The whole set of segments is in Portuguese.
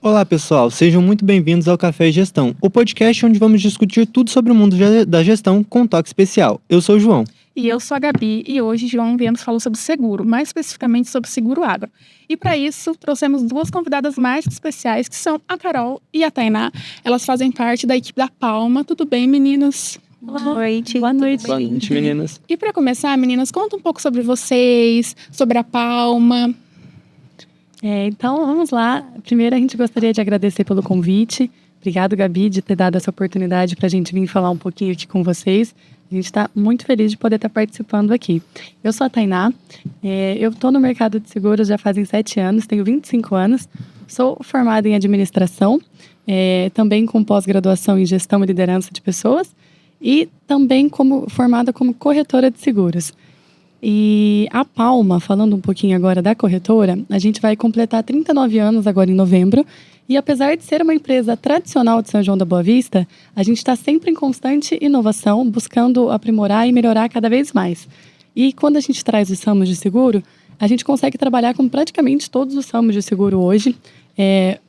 Olá pessoal, sejam muito bem-vindos ao Café e Gestão, o podcast onde vamos discutir tudo sobre o mundo da gestão com um toque especial. Eu sou o João. E eu sou a Gabi, e hoje, João, viemos falar sobre seguro, mais especificamente sobre seguro agro. E para isso, trouxemos duas convidadas mais especiais, que são a Carol e a Tainá. Elas fazem parte da equipe da Palma. Tudo bem, meninas? Boa noite. Boa noite. Boa noite, meninas. E para começar, meninas, conta um pouco sobre vocês, sobre a Palma. Então, vamos lá. Primeiro, a gente gostaria de agradecer pelo convite. Obrigado, Gabi, de ter dado essa oportunidade para a gente vir falar um pouquinho aqui com vocês. A gente está muito feliz de poder estar participando aqui. Eu sou a Tainá. Eu estou no mercado de seguros já fazem 7 anos, tenho 25 anos. Sou formada em administração, também com pós-graduação em gestão e liderança de pessoas e também formada como corretora de seguros. E a Palma, falando um pouquinho agora da corretora, a gente vai completar 39 anos agora em novembro. E apesar de ser uma empresa tradicional de São João da Boa Vista, a gente está sempre em constante inovação, buscando aprimorar e melhorar cada vez mais. E quando a gente traz os ramos de seguro, a gente consegue trabalhar com praticamente todos os ramos de seguro hoje.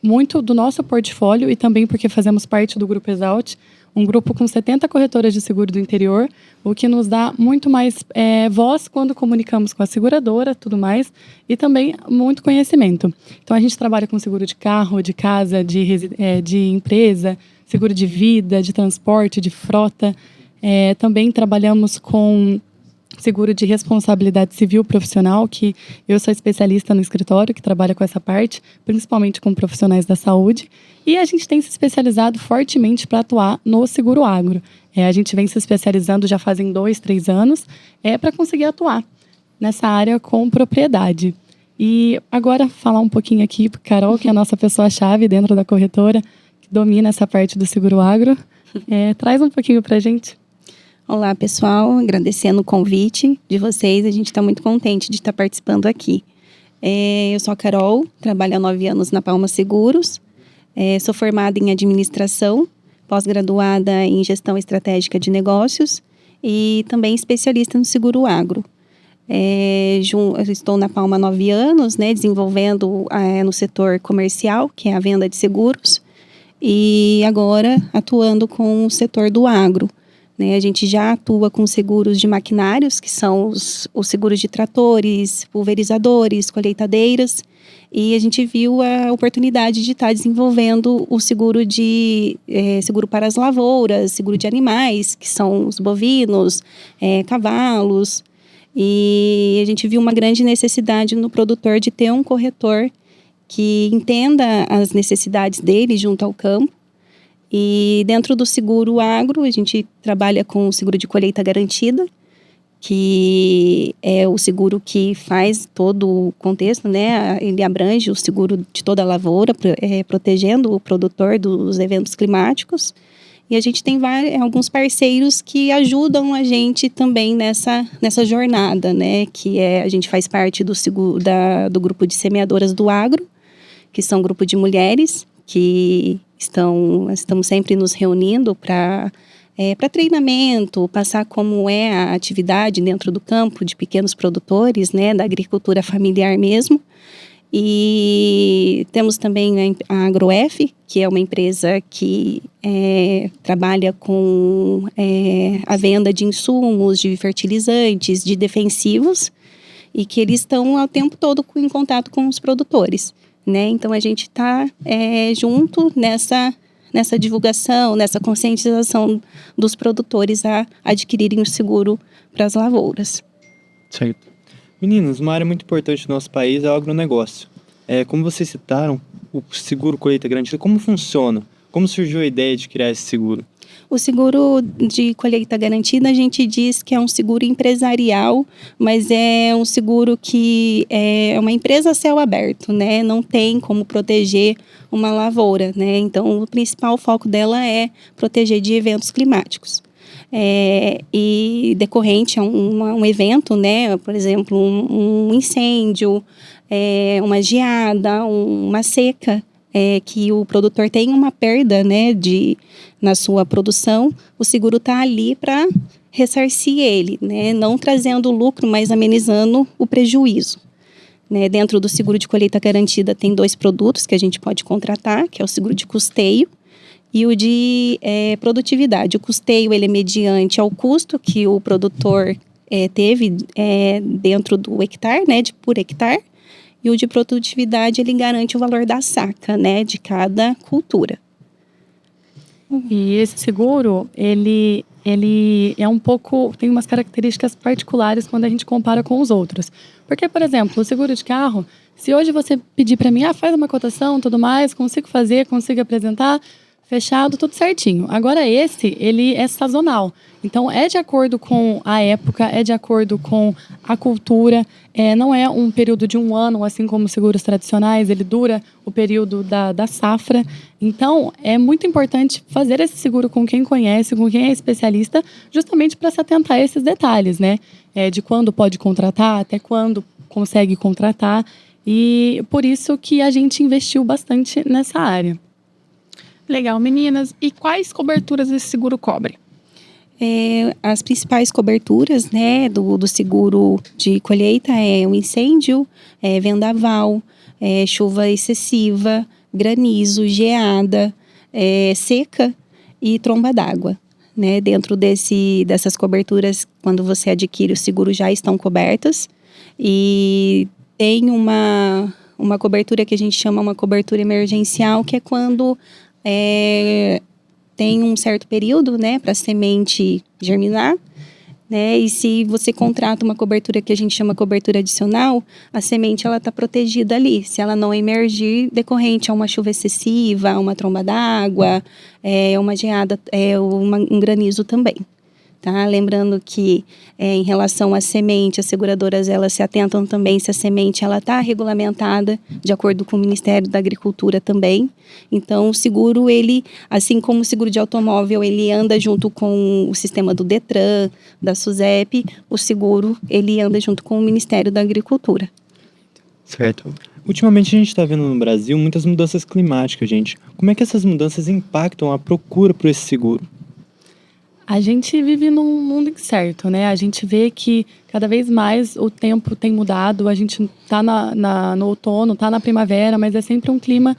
Muito do nosso portfólio e também porque fazemos parte do Grupo Exalt, um grupo com 70 corretoras de seguro do interior, o que nos dá muito mais voz quando comunicamos com a seguradora, tudo mais, e também muito conhecimento. Então, a gente trabalha com seguro de carro, de casa, de empresa, seguro de vida, de transporte, de frota. Também trabalhamos com seguro de responsabilidade civil profissional, que eu sou especialista no escritório, que trabalha com essa parte, principalmente com profissionais da saúde. E a gente tem se especializado fortemente para atuar no seguro agro. A gente vem se especializando já fazem 2, 3 anos, para conseguir atuar nessa área com propriedade. E agora falar um pouquinho aqui para Carol, que é a nossa pessoa-chave dentro da corretora, que domina essa parte do seguro agro. Traz um pouquinho para a gente. Olá, pessoal. Agradecendo o convite de vocês. A gente está muito contente de estar participando aqui. Eu sou a Carol, trabalho há 9 anos na Palma Seguros. Sou formada em administração, pós-graduada em gestão estratégica de negócios e também especialista no seguro agro. Eu estou na Palma há 9 anos, desenvolvendo no setor comercial, que é a venda de seguros, e agora atuando com o setor do agro. A gente já atua com seguros de maquinários, que são os seguros de tratores, pulverizadores, colheitadeiras, e a gente viu a oportunidade de estar desenvolvendo o seguro seguro para as lavouras, seguro de animais, que são os bovinos, cavalos, e a gente viu uma grande necessidade no produtor de ter um corretor que entenda as necessidades dele junto ao campo. E dentro do seguro agro, a gente trabalha com o seguro de colheita garantida, que é o seguro que faz todo o contexto, Ele abrange o seguro de toda a lavoura, protegendo o produtor dos eventos climáticos. E a gente tem alguns parceiros que ajudam a gente também nessa jornada, Que a gente faz parte do grupo de semeadoras do agro, que são um grupo de mulheres que estamos sempre nos reunindo para treinamento, passar como é a atividade dentro do campo de pequenos produtores, da agricultura familiar mesmo. E temos também a AgroF, que é uma empresa que trabalha com a venda de insumos, de fertilizantes, de defensivos, e que eles estão o tempo todo em contato com os produtores. Então, a gente está junto nessa divulgação, nessa conscientização dos produtores a adquirirem o seguro para as lavouras. Certo. Meninos, uma área muito importante do nosso país é o agronegócio. Como vocês citaram, o seguro colheita garantida, como funciona? Como surgiu a ideia de criar esse seguro? O seguro de colheita garantida, a gente diz que é um seguro empresarial, mas é um seguro que é uma empresa a céu aberto, Não tem como proteger uma lavoura, Então, o principal foco dela é proteger de eventos climáticos. E decorrente a um evento, Por exemplo, um incêndio, uma geada, uma seca, que o produtor tem uma perda, na sua produção, o seguro está ali para ressarcir ele, Não trazendo lucro, mas amenizando o prejuízo. né? Dentro do seguro de colheita garantida tem 2 produtos que a gente pode contratar, que é o seguro de custeio e o de produtividade. O custeio, ele é mediante ao custo que o produtor teve dentro do hectare, né, por hectare. E o de produtividade, ele garante o valor da saca, né, de cada cultura. E esse seguro, ele é um pouco, tem umas características particulares quando a gente compara com os outros. Porque, por exemplo, o seguro de carro, se hoje você pedir para mim, faz uma cotação, tudo mais, consigo fazer, consigo apresentar, fechado, tudo certinho. Agora esse, ele é sazonal. Então, é de acordo com a época, é de acordo com a cultura. Não é um período de 1 ano, assim como os seguros tradicionais, ele dura o período da safra. Então, é muito importante fazer esse seguro com quem conhece, com quem é especialista, justamente para se atentar a esses detalhes, né? De quando pode contratar, até quando consegue contratar. E por isso que a gente investiu bastante nessa área. Legal, meninas. E quais coberturas esse seguro cobre? As principais coberturas, né, do seguro de colheita é o incêndio, vendaval, chuva excessiva, granizo, geada, seca e tromba d'água. Né? Dentro dessas coberturas, quando você adquire o seguro, já estão cobertas. E tem uma cobertura que a gente chama uma cobertura emergencial, que é quando tem um certo período, né, para a semente germinar, né, e se você contrata uma cobertura que a gente chama cobertura adicional, a semente ela está protegida ali, se ela não emergir decorrente a uma chuva excessiva, uma tromba d'água, uma geada, um granizo também. Tá? Lembrando que em relação à semente, as seguradoras elas se atentam também se a semente está regulamentada de acordo com o Ministério da Agricultura também. Então, o seguro, ele, assim como o seguro de automóvel, ele anda junto com o sistema do Detran, da SUSEP, o seguro, ele anda junto com o Ministério da Agricultura. Certo. Ultimamente a gente está vendo no Brasil muitas mudanças climáticas, gente. Como é que essas mudanças impactam a procura por esse seguro? A gente vive num mundo incerto, né? A gente vê que cada vez mais o tempo tem mudado, a gente está no outono, está na primavera, mas é sempre um clima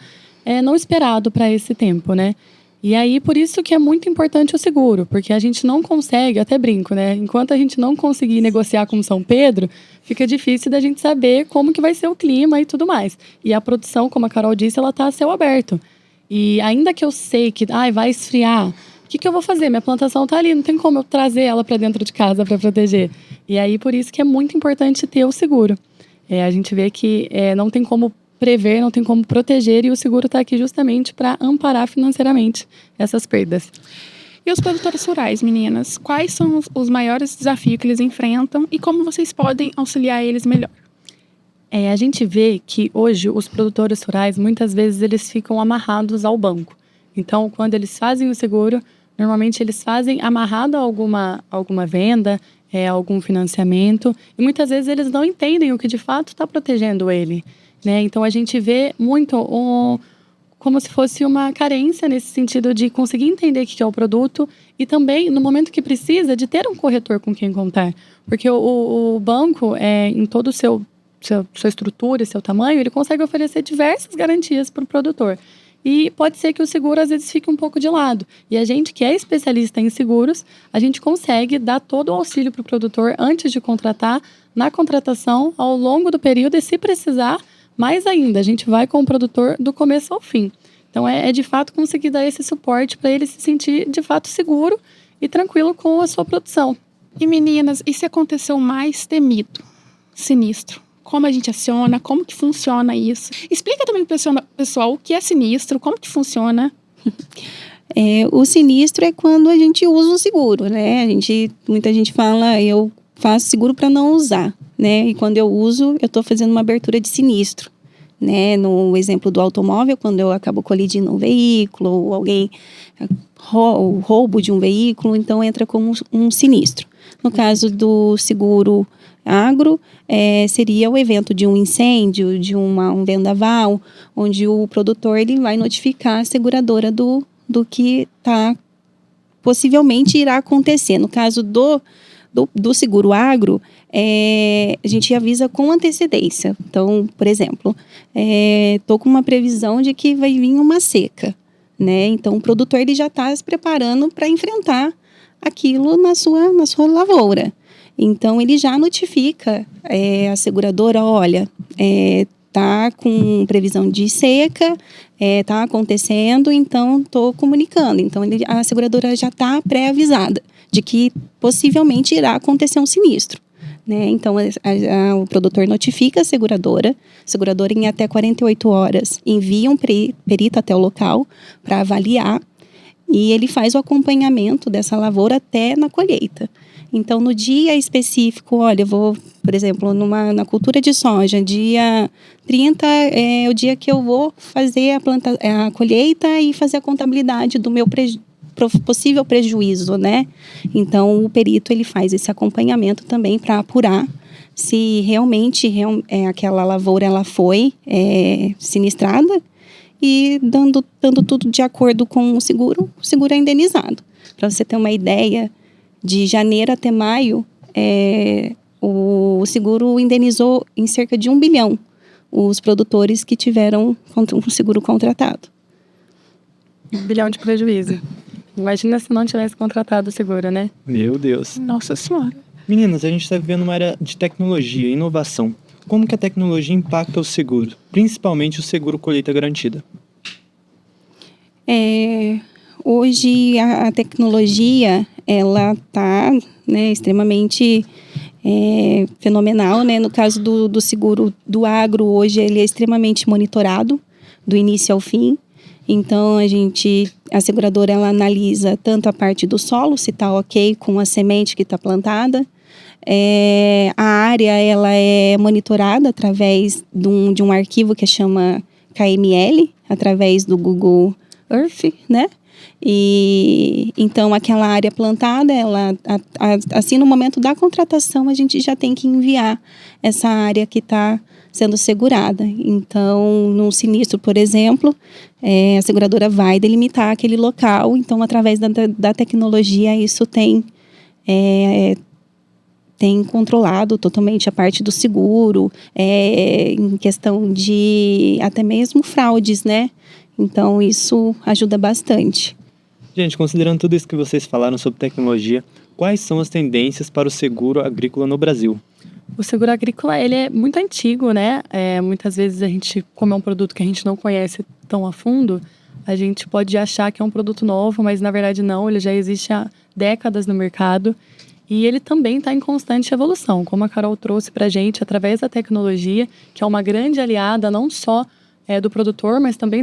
não esperado para esse tempo, né? E aí, por isso que é muito importante o seguro, porque a gente não consegue, até brinco, né? Enquanto a gente não conseguir negociar com São Pedro, fica difícil da gente saber como que vai ser o clima e tudo mais. E a produção, como a Carol disse, ela está a céu aberto. E ainda que eu sei que vai esfriar, o que eu vou fazer? Minha plantação está ali, não tem como eu trazer ela para dentro de casa para proteger. E aí, por isso que é muito importante ter o seguro. A gente vê que não tem como prever, não tem como proteger, e o seguro está aqui justamente para amparar financeiramente essas perdas. E os produtores rurais, meninas, quais são os maiores desafios que eles enfrentam e como vocês podem auxiliar eles melhor? A gente vê que hoje os produtores rurais, muitas vezes, eles ficam amarrados ao banco. Então, quando eles fazem o seguro, normalmente eles fazem amarrado a alguma venda, algum financiamento, e muitas vezes eles não entendem o que de fato está protegendo ele, né? Então a gente vê muito como se fosse uma carência nesse sentido de conseguir entender o que é o produto e também, no momento que precisa, de ter um corretor com quem contar. Porque o banco, em todo o sua estrutura e seu tamanho, ele consegue oferecer diversas garantias para o produtor. E pode ser que o seguro, às vezes, fique um pouco de lado. E a gente, que é especialista em seguros, a gente consegue dar todo o auxílio para o produtor antes de contratar, na contratação, ao longo do período, e se precisar, mais ainda, a gente vai com o produtor do começo ao fim. Então, de fato conseguir dar esse suporte para ele se sentir, de fato, seguro e tranquilo com a sua produção. E meninas, e se aconteceu mais temido, sinistro? Como a gente aciona, como que funciona isso? Explica também para o pessoal o que é sinistro, como que funciona. O sinistro é quando a gente usa o seguro, né? Muita gente fala, eu faço seguro para não usar, né? E quando eu uso, eu estou fazendo uma abertura de sinistro, né? No exemplo do automóvel, quando eu acabo colidindo um veículo, ou alguém roubo de um veículo, então entra como um sinistro. No caso do seguro agro, seria o evento de um incêndio, de um vendaval, onde o produtor ele vai notificar a seguradora do que possivelmente irá acontecer. No caso do seguro agro, a gente avisa com antecedência. Então, por exemplo, estou com uma previsão de que vai vir uma seca, né? Então, o produtor ele já está se preparando para enfrentar aquilo na sua lavoura. Então, ele já notifica a seguradora, olha, está com previsão de seca, está acontecendo, então estou comunicando. Então, a seguradora já está pré-avisada de que possivelmente irá acontecer um sinistro, né? Então, o produtor notifica a seguradora em até 48 horas envia um perito até o local para avaliar e ele faz o acompanhamento dessa lavoura até na colheita. Então, no dia específico, olha, eu vou, por exemplo, na cultura de soja, dia 30 é o dia que eu vou fazer a colheita e fazer a contabilidade do meu possível prejuízo, né? Então, o perito ele faz esse acompanhamento também para apurar se realmente aquela lavoura ela foi sinistrada e dando tudo de acordo com o seguro é indenizado. Para você ter uma ideia, de janeiro até maio, o seguro indenizou em cerca de 1 bilhão os produtores que tiveram um seguro contratado. 1 bilhão de prejuízo. Imagina se não tivesse contratado o seguro, né? Meu Deus. Nossa Senhora. Meninas, a gente está vivendo uma era de tecnologia e inovação. Como que a tecnologia impacta o seguro, principalmente o seguro colheita garantida? Hoje a tecnologia ela está, né, extremamente fenomenal, né? No caso do seguro do agro, hoje ele é extremamente monitorado do início ao fim. Então a seguradora ela analisa tanto a parte do solo, se está ok com a semente que está plantada. A área ela é monitorada através de um arquivo que chama KML, através do Google Earth, né? E então aquela área plantada, ela assim no momento da contratação a gente já tem que enviar essa área que está sendo segurada. Então, num sinistro, por exemplo, a seguradora vai delimitar aquele local. Então, através da tecnologia, isso tem controlado totalmente a parte do seguro, em questão de até mesmo fraudes, né? Então, isso ajuda bastante. Gente, considerando tudo isso que vocês falaram sobre tecnologia, quais são as tendências para o seguro agrícola no Brasil? O seguro agrícola, ele é muito antigo, né? Muitas vezes a gente, como é um produto que a gente não conhece tão a fundo, a gente pode achar que é um produto novo, mas na verdade não, ele já existe há décadas no mercado e ele também está em constante evolução, como a Carol trouxe para a gente, através da tecnologia, que é uma grande aliada não só do produtor, mas também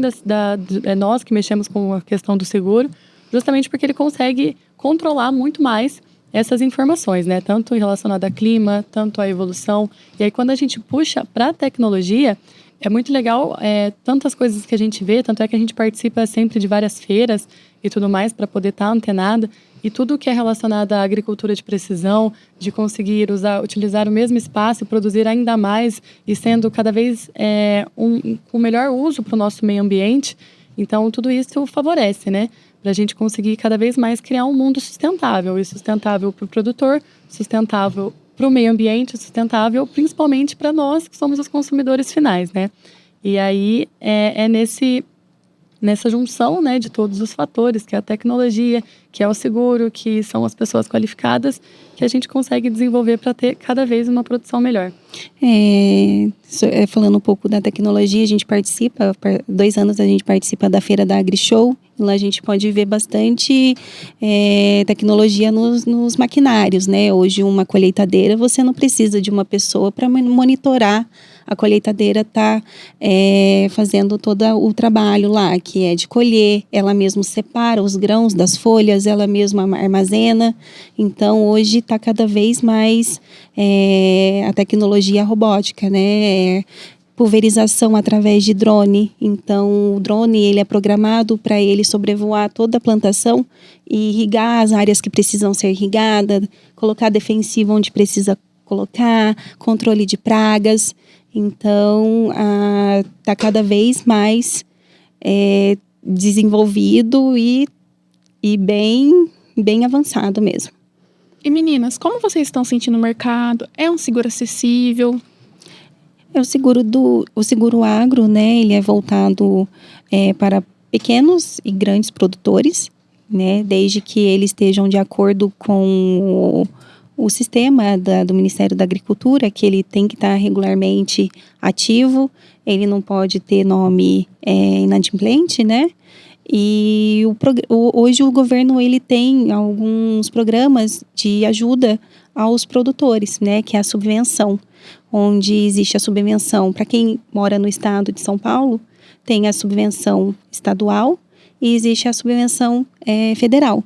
nós que mexemos com a questão do seguro, justamente porque ele consegue controlar muito mais essas informações, né? Tanto relacionado a clima, tanto a evolução. E aí, quando a gente puxa para a tecnologia, é muito legal tantas coisas que a gente vê, tanto é que a gente participa sempre de várias feiras e tudo mais para poder estar antenada. E tudo que é relacionado à agricultura de precisão, de conseguir utilizar o mesmo espaço, produzir ainda mais e sendo cada vez com melhor uso para o nosso meio ambiente. Então, tudo isso favorece, né? Para a gente conseguir cada vez mais criar um mundo sustentável. E sustentável para o produtor, sustentável para o meio ambiente, sustentável principalmente para nós que somos os consumidores finais, né? E aí nessa junção, né, de todos os fatores, que é a tecnologia, que é o seguro, que são as pessoas qualificadas, que a gente consegue desenvolver para ter cada vez uma produção melhor. Falando um pouco da tecnologia, a gente participa, 2 anos a gente participa da Feira da AgriShow, e lá a gente pode ver bastante tecnologia nos maquinários, né? Hoje uma colheitadeira, você não precisa de uma pessoa para monitorar. A colheitadeira está fazendo todo o trabalho lá, que é de colher, ela mesma separa os grãos das folhas, ela mesma armazena. Então, hoje está cada vez mais a tecnologia robótica, né? Pulverização através de drone. Então, o drone ele é programado para ele sobrevoar toda a plantação e irrigar as áreas que precisam ser irrigadas, colocar defensivo onde precisa colocar, controle de pragas. Então, está cada vez mais desenvolvido e bem avançado mesmo. E meninas, como vocês estão sentindo o mercado? É um seguro acessível? O seguro agro, né? Ele é voltado para pequenos e grandes produtores, né? Desde que eles estejam de acordo com o sistema do Ministério da Agricultura, que ele tem que estar regularmente ativo, ele não pode ter nome inadimplente, né? E hoje o governo ele tem alguns programas de ajuda aos produtores, né? Que é a subvenção, onde existe a subvenção para quem mora no estado de São Paulo, tem a subvenção estadual e existe a subvenção federal,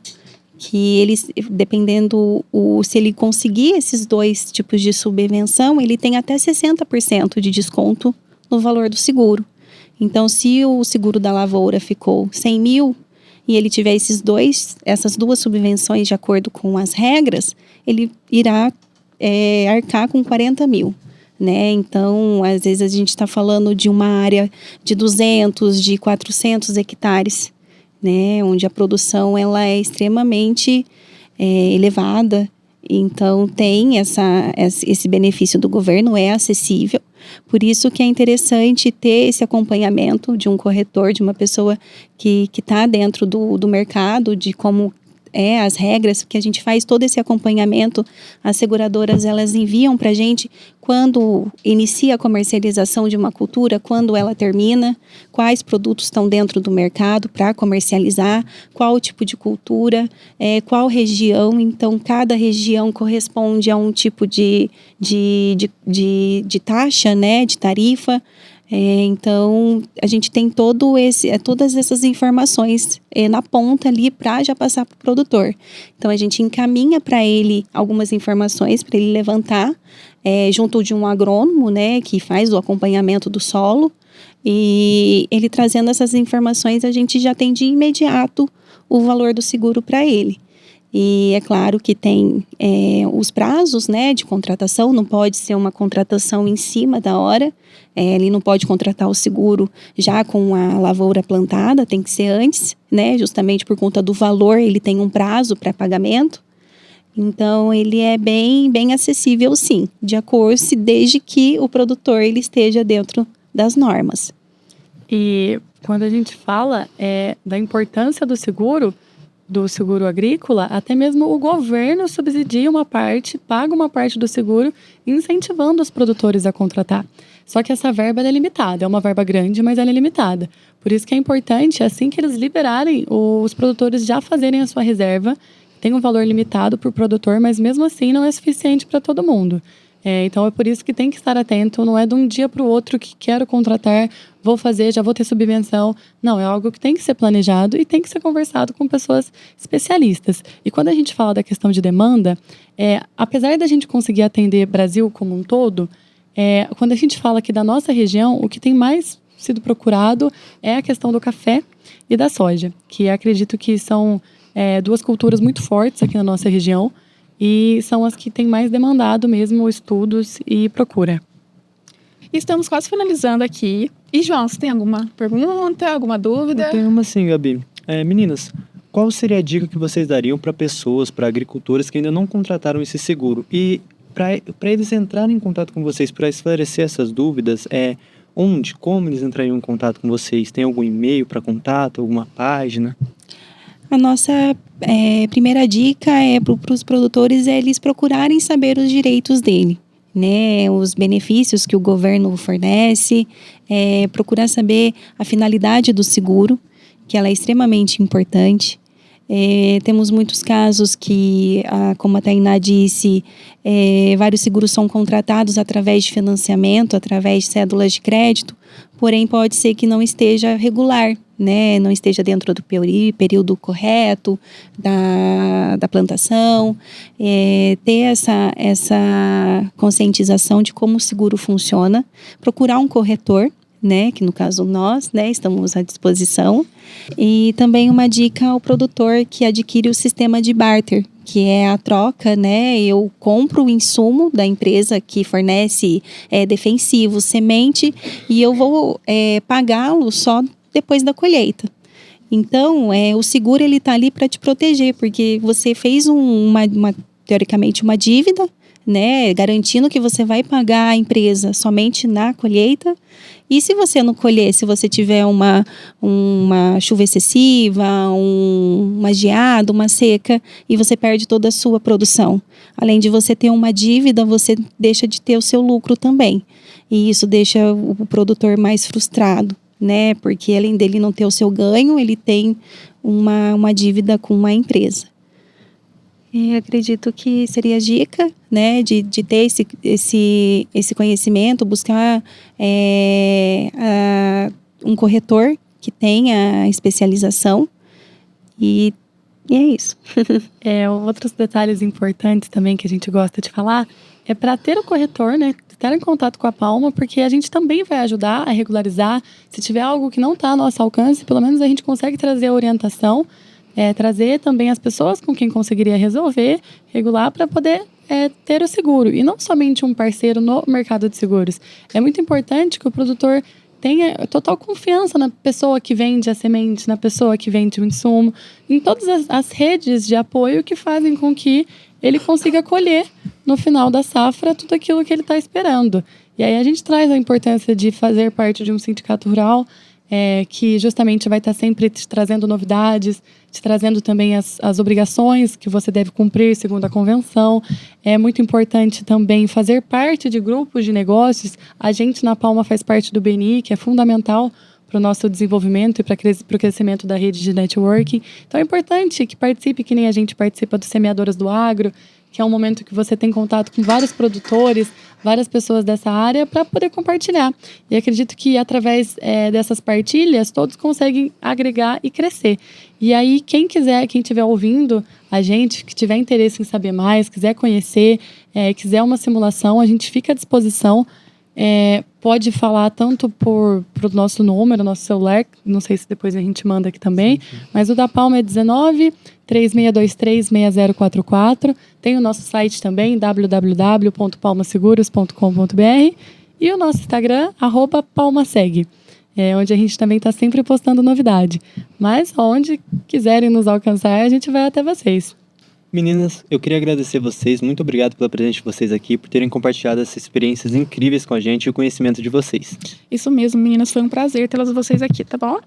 que eles, dependendo se ele conseguir esses dois tipos de subvenção, ele tem até 60% de desconto no valor do seguro. Então, se o seguro da lavoura ficou 100 mil e ele tiver essas duas subvenções de acordo com as regras, ele irá arcar com 40 mil. Né? Então, às vezes a gente está falando de uma área de 200, de 400 hectares, né? Onde a produção ela é extremamente elevada. Então, tem esse benefício do governo, é acessível. Por isso que é interessante ter esse acompanhamento de um corretor, de uma pessoa que está dentro do mercado, de como as regras, que a gente faz todo esse acompanhamento. As seguradoras, elas enviam para a gente quando inicia a comercialização de uma cultura, quando ela termina, quais produtos estão dentro do mercado para comercializar, qual tipo de cultura, qual região. Então, cada região corresponde a um tipo de taxa, né, de tarifa. Então, a gente tem todas essas informações na ponta ali para já passar para o produtor. Então, a gente encaminha para ele algumas informações para ele levantar, junto de um agrônomo, né, que faz o acompanhamento do solo. E ele trazendo essas informações, a gente já tem de imediato o valor do seguro para ele. E é claro que tem os prazos, né, de contratação, não pode ser uma contratação em cima da hora. Ele não pode contratar o seguro já com a lavoura plantada, tem que ser antes, né, justamente por conta do valor, ele tem um prazo para pagamento. Então, ele é bem acessível, sim, de acordo, desde que o produtor ele esteja dentro das normas. E quando a gente fala da importância do seguro agrícola, até mesmo o governo subsidia uma parte, paga uma parte do seguro, incentivando os produtores a contratar. Só que essa verba é limitada, é uma verba grande, mas ela é limitada. Por isso que é importante, assim que eles liberarem, os produtores já fazerem a sua reserva. Tem um valor limitado por produtor, mas mesmo assim não é suficiente para todo mundo. Então é por isso que tem que estar atento, não é de um dia para o outro que quero contratar, vou fazer, já vou ter subvenção. Não, é algo que tem que ser planejado e tem que ser conversado com pessoas especialistas. E quando a gente fala da questão de demanda, apesar da gente conseguir atender Brasil como um todo, quando a gente fala aqui da nossa região, o que tem mais sido procurado é a questão do café e da soja, que acredito que são duas culturas muito fortes aqui na nossa região, e são as que têm mais demandado mesmo estudos e procura. Estamos quase finalizando aqui. E, João, você tem alguma pergunta, alguma dúvida? Eu tenho uma sim, Gabi. Meninas, qual seria a dica que vocês dariam para pessoas, para agricultores que ainda não contrataram esse seguro? E para eles entrarem em contato com vocês, para esclarecer essas dúvidas, como eles entrariam em contato com vocês? Tem algum e-mail para contato, alguma página? A nossa primeira dica para os produtores eles procurarem saber os direitos dele, né? Os benefícios que o governo fornece, procurar saber a finalidade do seguro, que ela é extremamente importante. Temos muitos casos que, como a Tainá disse, vários seguros são contratados através de financiamento, através de cédulas de crédito, porém pode ser que não esteja regular, né? Não esteja dentro do período correto da plantação. Ter essa conscientização de como o seguro funciona, procurar um corretor, né, que no caso nós, né, estamos à disposição. E também uma dica ao produtor que adquire o sistema de barter, que é a troca, né, eu compro o insumo da empresa que fornece defensivo, semente, e eu vou pagá-lo só depois da colheita. Então, o seguro ele está ali para te proteger, porque você fez uma teoricamente, uma dívida, né, garantindo que você vai pagar a empresa somente na colheita. E se você não colher, se você tiver uma chuva excessiva, uma geada, uma seca, e você perde toda a sua produção. Além de você ter uma dívida, você deixa de ter o seu lucro também. E isso deixa o produtor mais frustrado, né? Porque além dele não ter o seu ganho, ele tem uma dívida com uma empresa. E acredito que seria a dica, né, de ter esse conhecimento, buscar um corretor que tenha especialização e é isso. Outros detalhes importantes também que a gente gosta de falar é para ter o corretor, né, estar em contato com a Palma, porque a gente também vai ajudar a regularizar. Se tiver algo que não está ao nosso alcance, pelo menos a gente consegue trazer a orientação, trazer também as pessoas com quem conseguiria resolver, regular para poder ter o seguro. E não somente um parceiro no mercado de seguros. É muito importante que o produtor tenha total confiança na pessoa que vende a semente, na pessoa que vende o insumo, em todas as redes de apoio que fazem com que ele consiga colher no final da safra tudo aquilo que ele está esperando. E aí a gente traz a importância de fazer parte de um sindicato rural, que justamente vai estar sempre te trazendo novidades, te trazendo também as obrigações que você deve cumprir segundo a convenção. É muito importante também fazer parte de grupos de negócios. A gente na Palma faz parte do BNI, que é fundamental para o nosso desenvolvimento e para o crescimento da rede de networking. Então é importante que participe, que nem a gente participa do Semeadoras do Agro, que é um momento que você tem contato com vários produtores, várias pessoas dessa área para poder compartilhar. E acredito que através dessas partilhas, todos conseguem agregar e crescer. E aí, quem estiver ouvindo a gente, que tiver interesse em saber mais, quiser conhecer, quiser uma simulação, a gente fica à disposição. Pode falar tanto pro nosso número, nosso celular, não sei se depois a gente manda aqui também, mas o da Palma é 19-3623-6044. Tem o nosso site também, www.palmaseguros.com.br, e o nosso Instagram, @palmaseg, onde a gente também está sempre postando novidade. Mas onde quiserem nos alcançar, a gente vai até vocês. Meninas, eu queria agradecer vocês, muito obrigado pela presença de vocês aqui, por terem compartilhado essas experiências incríveis com a gente e o conhecimento de vocês. Isso mesmo, meninas, foi um prazer tê-las vocês aqui, tá bom?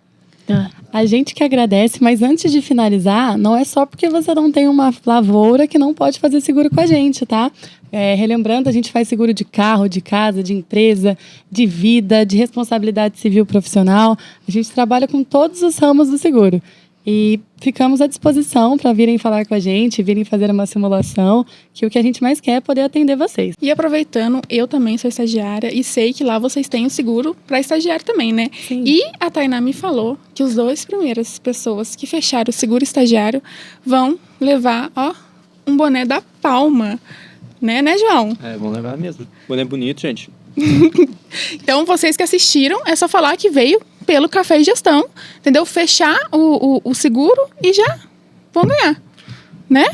A gente que agradece, mas antes de finalizar, não é só porque você não tem uma lavoura que não pode fazer seguro com a gente, tá? Relembrando, a gente faz seguro de carro, de casa, de empresa, de vida, de responsabilidade civil profissional. A gente trabalha com todos os ramos do seguro. E ficamos à disposição para virem falar com a gente, virem fazer uma simulação, que o que a gente mais quer é poder atender vocês. E aproveitando, eu também sou estagiária e sei que lá vocês têm o seguro para estagiário também, né? Sim. E a Tainá me falou que os 2 primeiras pessoas que fecharam o seguro estagiário vão levar, um boné da Palma. Né, João? Vamos levar mesmo. Boné bonito, gente. Então, vocês que assistiram, é só falar que veio pelo Café e Gestão, entendeu? Fechar o seguro e já vão ganhar, né?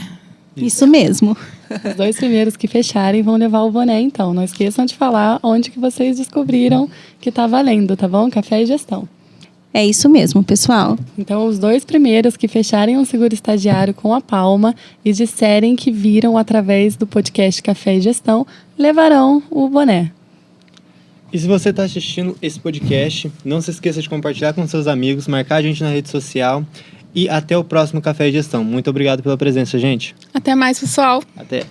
Isso mesmo. Os 2 primeiros que fecharem vão levar o boné, então. Não esqueçam de falar onde que vocês descobriram que está valendo, tá bom? Café e Gestão. É isso mesmo, pessoal. Então, os 2 primeiros que fecharem um seguro estagiário com a Palma e disserem que viram através do podcast Café e Gestão, levarão o boné. E se você está assistindo esse podcast, não se esqueça de compartilhar com seus amigos, marcar a gente na rede social e até o próximo Café e Gestão. Muito obrigado pela presença, gente. Até mais, pessoal. Até.